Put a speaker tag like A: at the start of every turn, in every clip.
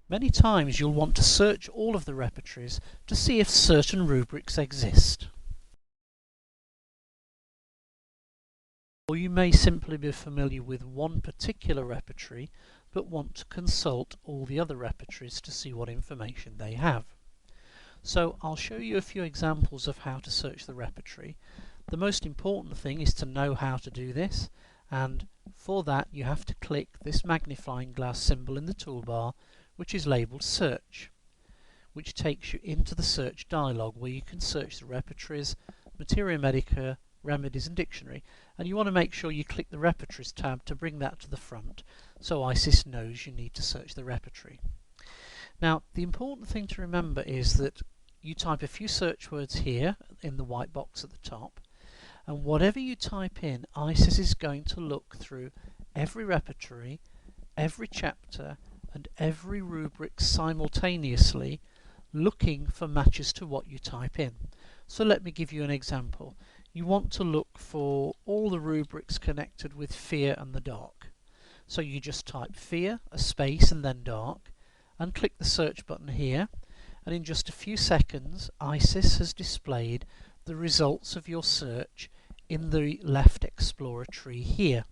A: Many times you'll want to search all of the repertories to see if certain rubrics exist. Or you may simply be familiar with one particular repertory but want to consult all the other repertories to see what information they have. So I'll show you a few examples of how to search the repertory. The most important thing is to know how to do this, and for that you have to click this magnifying glass symbol in the toolbar, which is labelled Search, which takes you into the search dialog where you can search the repertories, Materia Medica, Remedies and Dictionary, and you want to make sure you click the Repertories tab to bring that to the front so ISIS knows you need to search the repertory. Now the important thing to remember is that you type a few search words here in the white box at the top, and whatever you type in, ISIS is going to look through every repertory, every chapter and every rubric simultaneously, looking for matches to what you type in. So let me give you an example. You want to look for all the rubrics connected with fear and the dark. So you just type fear, a space and then dark, and click the search button here, and in just a few seconds ISIS has displayed the results of your search in the left Explorer tree here.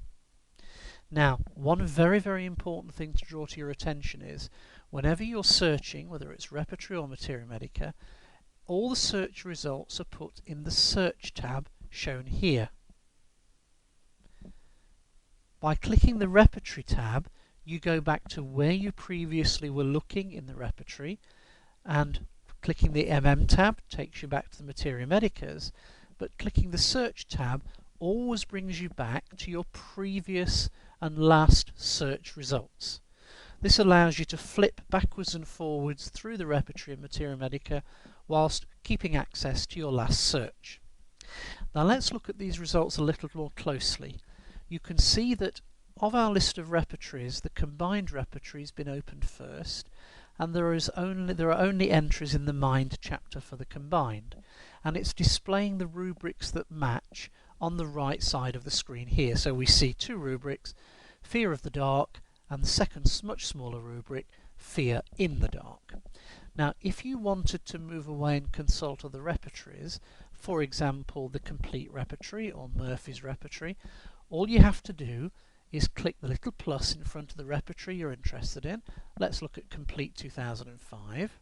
A: Now, one very important thing to draw to your attention is whenever you're searching, whether it's repertory or Materia Medica, all the search results are put in the Search tab shown here. By clicking the Repertory tab, you go back to where you previously were looking in the repertory, and clicking the tab takes you back to the Materia Medicas, but clicking the Search tab always brings you back to your previous and last search results. This allows you to flip backwards and forwards through the repertory of Materia Medica whilst keeping access to your last search. Now let's look at these results a little more closely. You can see that of our list of repertories, the combined repertory has been opened first, and there are only entries in the Mind chapter for the combined, and it's displaying the rubrics that match on the right side of the screen here. So we see two rubrics, Fear of the Dark, and the second much smaller rubric, Fear in the Dark. Now if you wanted to move away and consult other repertories, for example the Complete Repertory or Murphy's Repertory, all you have to do is click the little plus in front of the repertory you're interested in. Let's look at Complete 2005,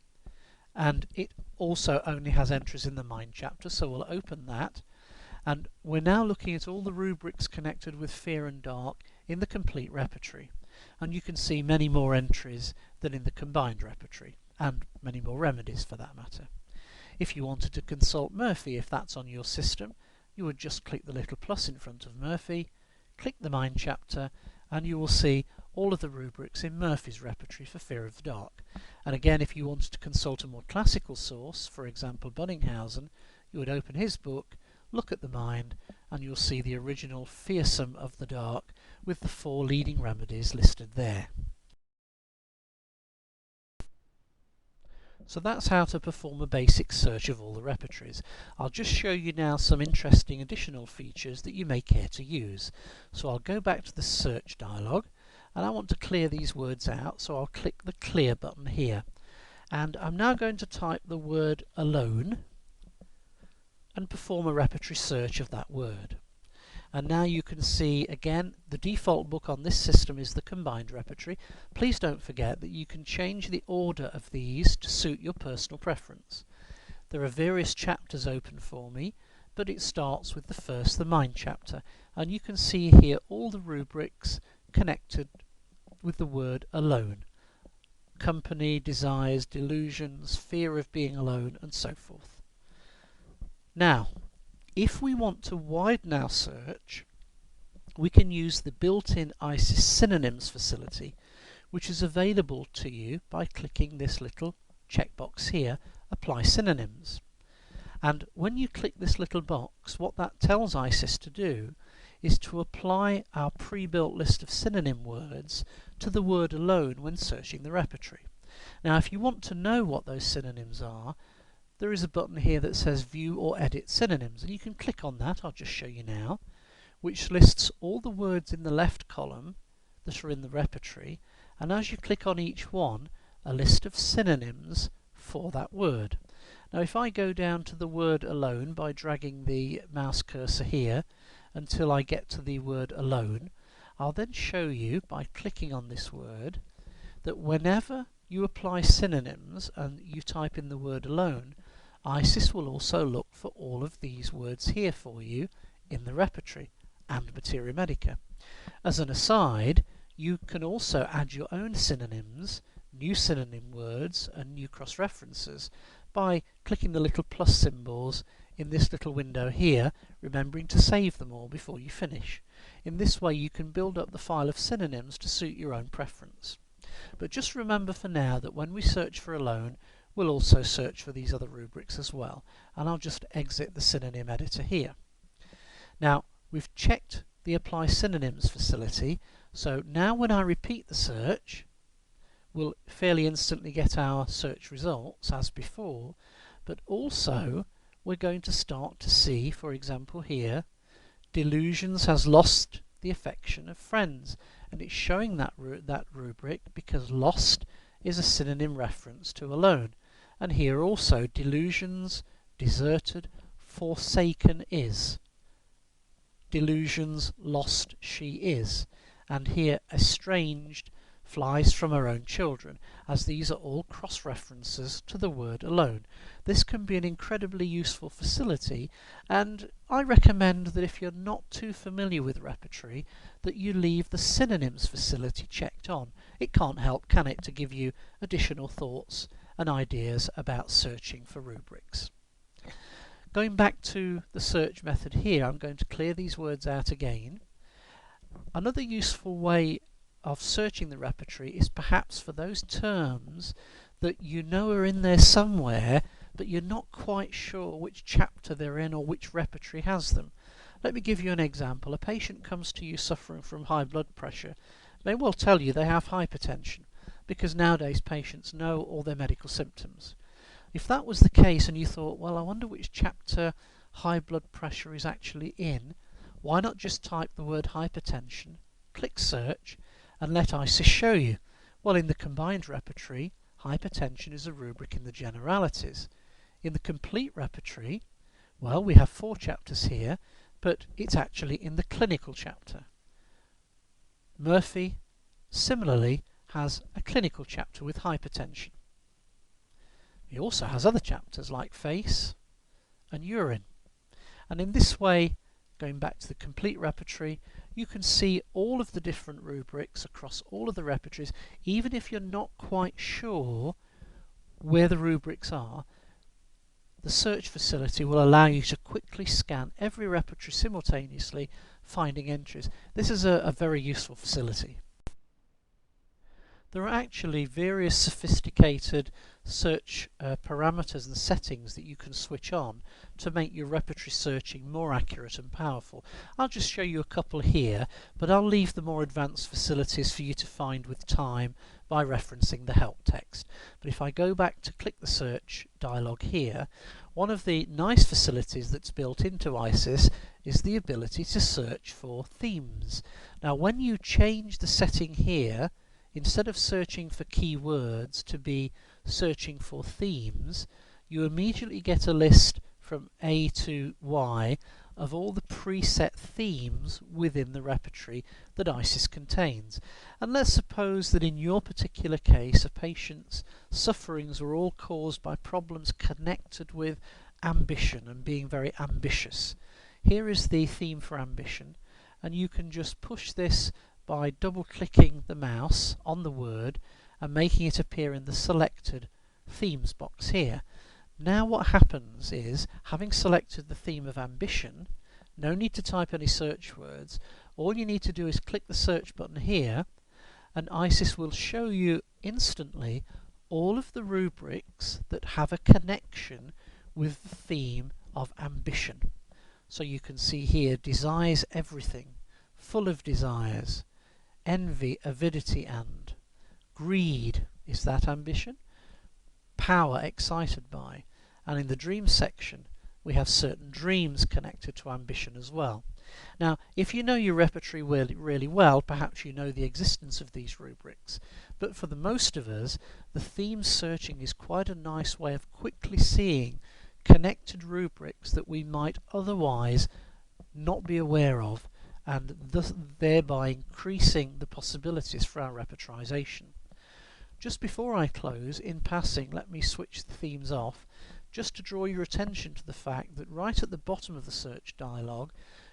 A: and it also only has entries in the Mind chapter, so we'll open that, and we're now looking at all the rubrics connected with Fear and Dark in the Complete Repertory, and you can see many more entries than in the Combined Repertory, and many more remedies for that matter. If you wanted to consult Murphy, if that's on your system, you would just click the little plus in front of Murphy, click the Mind chapter, and you will see all of the rubrics in Murphy's repertory for Fear of the Dark. And again, if you wanted to consult a more classical source, for example Bunninghausen, you would open his book, look at the Mind, and you'll see the original Fearsome of the Dark with the 4 leading remedies listed there. So that's how to perform a basic search of all the repertories. I'll just show you now some interesting additional features that you may care to use. So I'll go back to the search dialog, and I want to clear these words out, so I'll click the clear button here. And I'm now going to type the word alone and perform a repertory search of that word. And now you can see again the default book on this system is the Combined Repertory. Please don't forget that you can change the order of these to suit your personal preference. There are various chapters open for me, but it starts with the first, the Mind chapter, and you can see here all the rubrics connected with the word alone. Company, desires, delusions, fear of being alone, and so forth. Now, if we want to widen our search, we can use the built-in ISIS Synonyms facility, which is available to you by clicking this little checkbox here, Apply Synonyms. And when you click this little box, what that tells ISIS to do is to apply our pre-built list of synonym words to the word alone when searching the repertory. Now, if you want to know what those synonyms are, there is a button here that says View or Edit Synonyms, and you can click on that, I'll just show you now, which lists all the words in the left column that are in the repertory, and as you click on each one, a list of synonyms for that word. Now if I go down to the word alone by dragging the mouse cursor here until I get to the word alone, I'll then show you by clicking on this word that whenever you apply synonyms and you type in the word alone, ISIS will also look for all of these words here for you in the repertory and Materia Medica. As an aside, you can also add your own synonyms, new synonym words and new cross-references by clicking the little plus symbols in this little window here, remembering to save them all before you finish. In this way you can build up the file of synonyms to suit your own preference. But just remember for now that when we search for alone, we'll also search for these other rubrics as well, and I'll just exit the synonym editor here. Now we've checked the apply synonyms facility, so now when I repeat the search, we'll fairly instantly get our search results as before, but also we're going to start to see, for example here, delusions has lost the affection of friends, and it's showing that rubric because lost is a synonym reference to alone. And here also delusions, deserted, forsaken is. Delusions, lost she is. And here estranged, flies from her own children, as these are all cross-references to the word alone. This can be an incredibly useful facility, and I recommend that if you're not too familiar with repertory, that you leave the synonyms facility checked on. It can't help, can it, to give you additional thoughts and ideas about searching for rubrics. Going back to the search method here, I'm going to clear these words out again. Another useful way of searching the repertory is perhaps for those terms that you know are in there somewhere, but you're not quite sure which chapter they're in or which repertory has them. Let me give you an example. A patient comes to you suffering from high blood pressure. They will tell you they have hypertension, because nowadays patients know all their medical symptoms. If that was the case and you thought, well, I wonder which chapter high blood pressure is actually in, why not just type the word hypertension, click search, and let ISIS show you? Well, in the combined repertory, hypertension is a rubric in the generalities. In the complete repertory, well, we have 4 chapters here, but it's actually in the clinical chapter. Murphy, similarly, has a clinical chapter with hypertension. He also has other chapters like face and urine. And in this way, going back to the complete repertory, you can see all of the different rubrics across all of the repertories, even if you're not quite sure where the rubrics are. The search facility will allow you to quickly scan every repertory simultaneously, finding entries. This is a very useful facility. There are actually various sophisticated search parameters and settings that you can switch on to make your repertory searching more accurate and powerful. I'll just show you a couple here, but I'll leave the more advanced facilities for you to find with time by referencing the help text. But if I go back to click the search dialog here, one of the nice facilities that's built into ISIS is the ability to search for themes. Now when you change the setting here, instead of searching for keywords to be searching for themes, you immediately get a list from A to Y of all the preset themes within the repertory that ISIS contains. And let's suppose that in your particular case a patient's sufferings were all caused by problems connected with ambition and being very ambitious. Here is the theme for ambition, and you can just push this by double-clicking the mouse on the word and making it appear in the selected themes box here. Now what happens is, having selected the theme of ambition, no need to type any search words, all you need to do is click the search button here and ISIS will show you instantly all of the rubrics that have a connection with the theme of ambition. So you can see here, desires everything, full of desires, envy, avidity and greed, is that ambition? Power, excited by. And in the dreams section we have certain dreams connected to ambition as well. Now, if you know your repertory really well, perhaps you know the existence of these rubrics, but for the most of us, the theme searching is quite a nice way of quickly seeing connected rubrics that we might otherwise not be aware of, and thus thereby increasing the possibilities for our repertorization. Just before I close, in passing, let me switch the themes off just to draw your attention to the fact that right at the bottom of the search dialog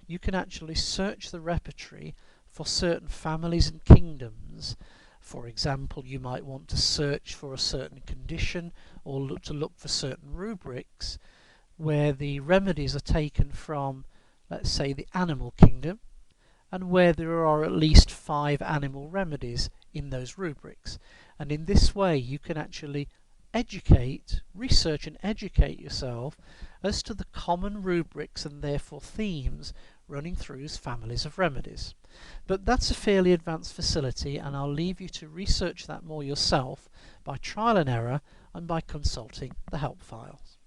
A: you can actually search the repertory for certain families and kingdoms. For example, you might want to search for a certain condition or look for certain rubrics where the remedies are taken from, let's say, the animal kingdom, and where there are at least 5 animal remedies in those rubrics. And in this way you can actually research and educate yourself as to the common rubrics and therefore themes running through families of remedies. But that's a fairly advanced facility, and I'll leave you to research that more yourself by trial and error and by consulting the help files.